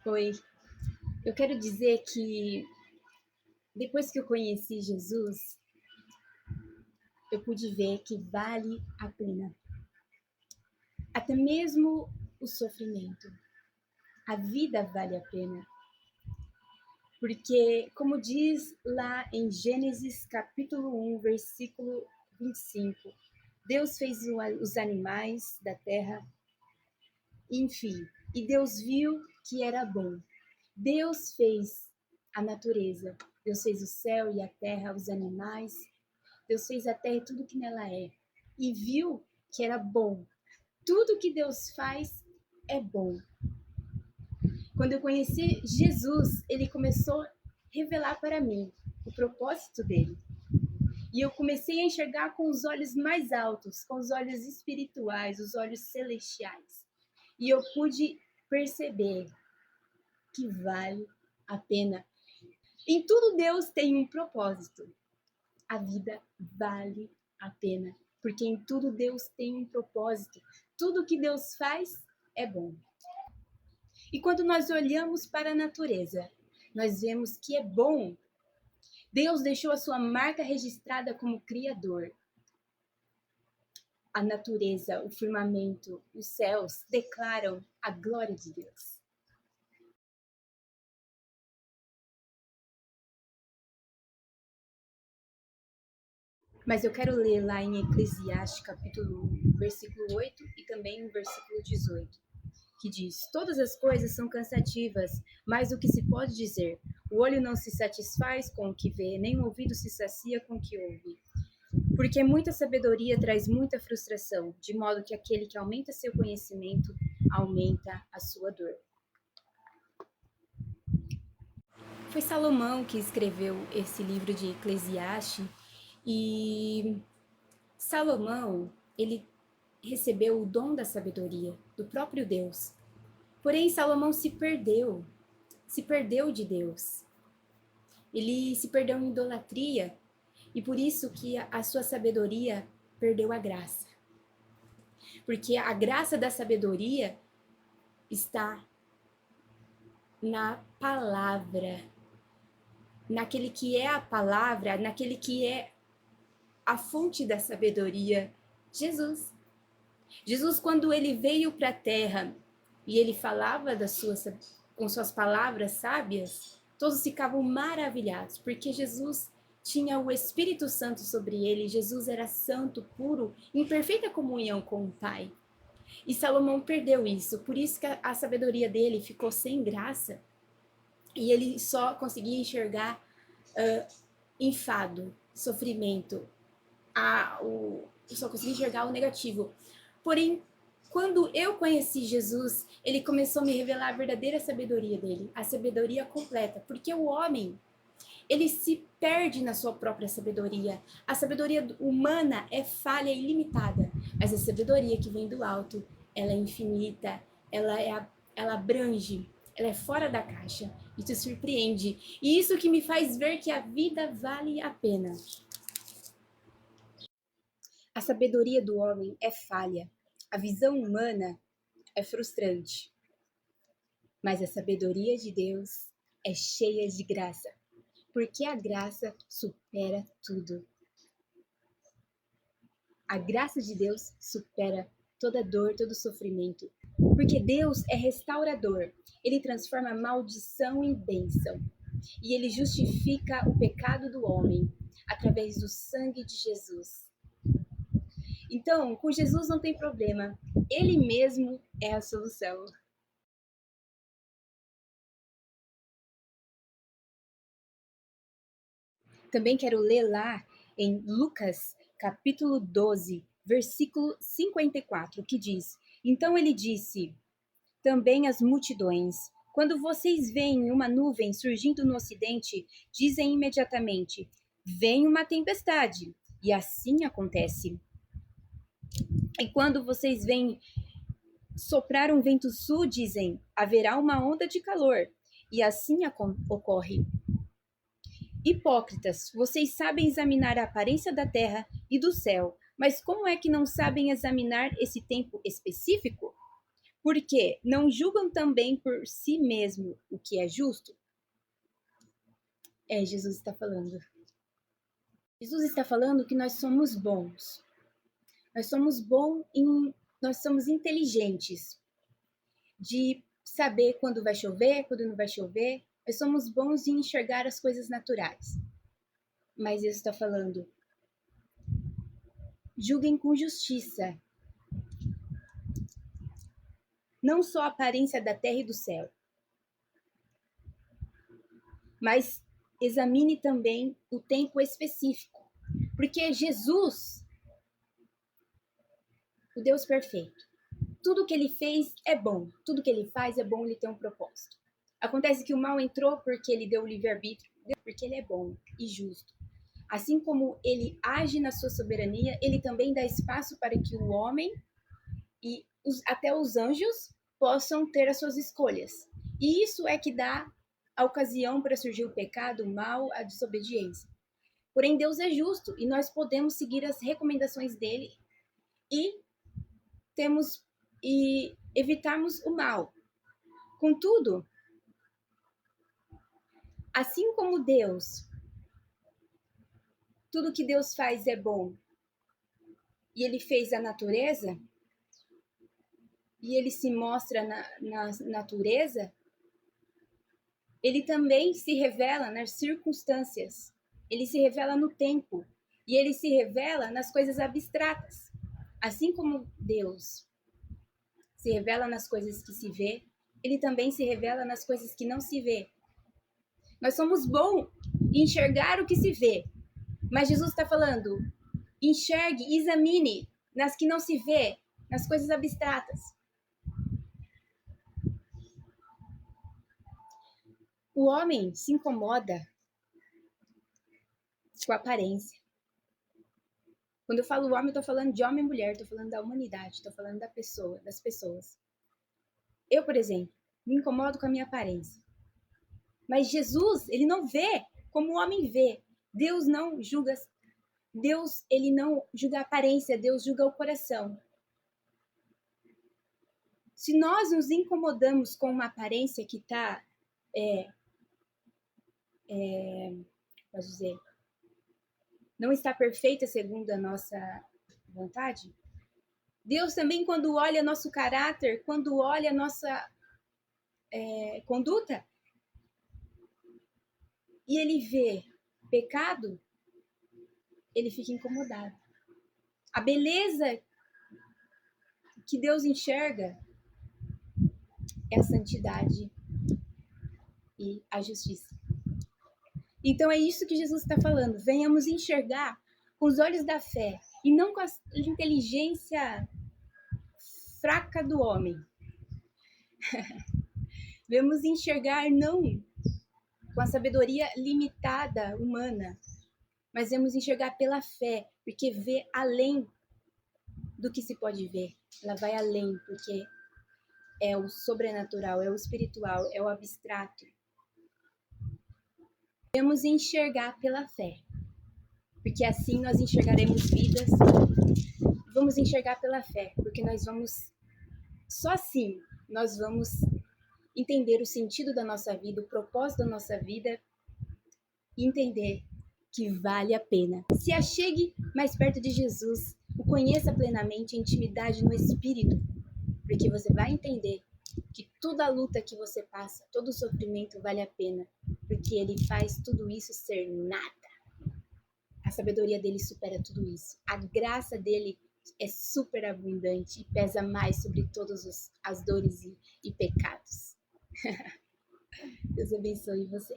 Oi, eu quero dizer que depois que eu conheci Jesus, eu pude ver que vale a pena, até mesmo o sofrimento. A vida vale a pena, porque, como diz lá em Gênesis capítulo 1, versículo 25, Deus fez os animais da terra, enfim, e Deus viu que era bom. Deus fez a natureza, Deus fez o céu e a terra, os animais. Deus fez a terra e tudo que nela é. E viu que era bom. Tudo que Deus faz é bom. Quando eu conheci Jesus, ele começou a revelar para mim o propósito dele. E eu comecei a enxergar com os olhos mais altos, com os olhos espirituais, os olhos celestiais. E eu pude perceber que vale a pena. Em tudo Deus tem um propósito. A vida vale a pena, porque em tudo Deus tem um propósito. Tudo que Deus faz é bom. E quando nós olhamos para a natureza, nós vemos que é bom. Deus deixou a sua marca registrada como Criador. A natureza, o firmamento, os céus declaram a glória de Deus. Mas eu quero ler lá em Eclesiastes capítulo 1, versículo 8 e também o versículo 18. Que diz: todas as coisas são cansativas, mais do que se pode dizer. O olho não se satisfaz com o que vê, nem o ouvido se sacia com o que ouve. Porque muita sabedoria traz muita frustração, de modo que aquele que aumenta seu conhecimento aumenta a sua dor. Foi Salomão que escreveu esse livro de Eclesiastes e Salomão, ele recebeu o dom da sabedoria do próprio Deus. Porém, Salomão se perdeu de Deus. Ele se perdeu em idolatria e por isso que a sua sabedoria perdeu a graça. Porque a graça da sabedoria está na palavra, naquele que é a palavra, naquele que é a fonte da sabedoria, Jesus. Jesus, quando ele veio para a terra e ele falava com suas palavras sábias, todos ficavam maravilhados, porque Jesus tinha o Espírito Santo sobre ele, Jesus era santo, puro, em perfeita comunhão com o Pai. E Salomão perdeu isso, por isso que a sabedoria dele ficou sem graça, e ele só conseguia enxergar enfado, sofrimento, só conseguia enxergar o negativo. Porém, quando eu conheci Jesus, ele começou a me revelar a verdadeira sabedoria dele, a sabedoria completa, porque o homem, ele se perde na sua própria sabedoria. A sabedoria humana é falha e limitada, mas a sabedoria que vem do alto, ela é infinita, ela abrange, ela é fora da caixa e te surpreende. E isso que me faz ver que a vida vale a pena. A sabedoria do homem é falha, a visão humana é frustrante, mas a sabedoria de Deus é cheia de graça, porque a graça supera tudo. A graça de Deus supera toda dor, todo sofrimento, porque Deus é restaurador. Ele transforma maldição em bênção e ele justifica o pecado do homem através do sangue de Jesus. Então, com Jesus não tem problema. Ele mesmo é a solução. Também quero ler lá em Lucas, capítulo 12, versículo 54, que diz: então ele disse também às multidões: quando vocês veem uma nuvem surgindo no ocidente, dizem imediatamente: vem uma tempestade. E assim acontece. E quando vocês veem soprar um vento sul, dizem: haverá uma onda de calor. E assim ocorre. Hipócritas, vocês sabem examinar a aparência da terra e do céu, mas como é que não sabem examinar esse tempo específico? Porque não julgam também por si mesmo o que é justo? Jesus está falando. Jesus está falando que nós somos bons. Nós somos nós somos inteligentes de saber quando vai chover, quando não vai chover. Nós somos bons em enxergar as coisas naturais. Mas Jesus está falando, julguem com justiça, não só a aparência da terra e do céu, mas examine também o tempo específico, porque Jesus, o Deus perfeito, tudo que ele fez é bom, tudo que ele faz é bom, ele tem um propósito. Acontece que o mal entrou porque ele deu o livre-arbítrio, porque ele é bom e justo. Assim como ele age na sua soberania, ele também dá espaço para que o homem e até os anjos possam ter as suas escolhas. E isso é que dá a ocasião para surgir o pecado, o mal, a desobediência. Porém, Deus é justo e nós podemos seguir as recomendações dele e evitarmos o mal. Contudo, assim como Deus, tudo que Deus faz é bom, e ele fez a natureza, e ele se mostra na natureza, ele também se revela nas circunstâncias, ele se revela no tempo, e ele se revela nas coisas abstratas. Assim como Deus se revela nas coisas que se vê, ele também se revela nas coisas que não se vê. Nós somos bons em enxergar o que se vê, mas Jesus está falando, enxergue, examine nas que não se vê, nas coisas abstratas. O homem se incomoda com a aparência. Quando eu falo homem, eu estou falando de homem e mulher, estou falando da humanidade, estou falando das pessoas. Eu, por exemplo, me incomodo com a minha aparência. Mas Jesus, ele não vê como o homem vê. Deus, ele não julga a aparência, Deus julga o coração. Se nós nos incomodamos com uma aparência que está, posso dizer, não está perfeita segundo a nossa vontade, Deus também, quando olha nosso caráter, quando olha nossa conduta, e ele vê pecado, ele fica incomodado. A beleza que Deus enxerga é a santidade e a justiça. Então é isso que Jesus está falando. Venhamos enxergar com os olhos da fé e não com a inteligência fraca do homem. Vamos enxergar não com a sabedoria limitada humana, mas vamos enxergar pela fé, porque vê além do que se pode ver. Ela vai além, porque é o sobrenatural, é o espiritual, é o abstrato. Devemos enxergar pela fé, porque assim nós enxergaremos vidas. Vamos enxergar pela fé, porque só assim nós vamos entender o sentido da nossa vida, o propósito da nossa vida e entender que vale a pena. Se achegue mais perto de Jesus, o conheça plenamente, a intimidade no Espírito, porque você vai entender que toda a luta que você passa, todo o sofrimento vale a pena, porque ele faz tudo isso ser nada. A sabedoria dele supera tudo isso. A graça dele é super abundante e pesa mais sobre todas as dores e pecados. Deus abençoe você.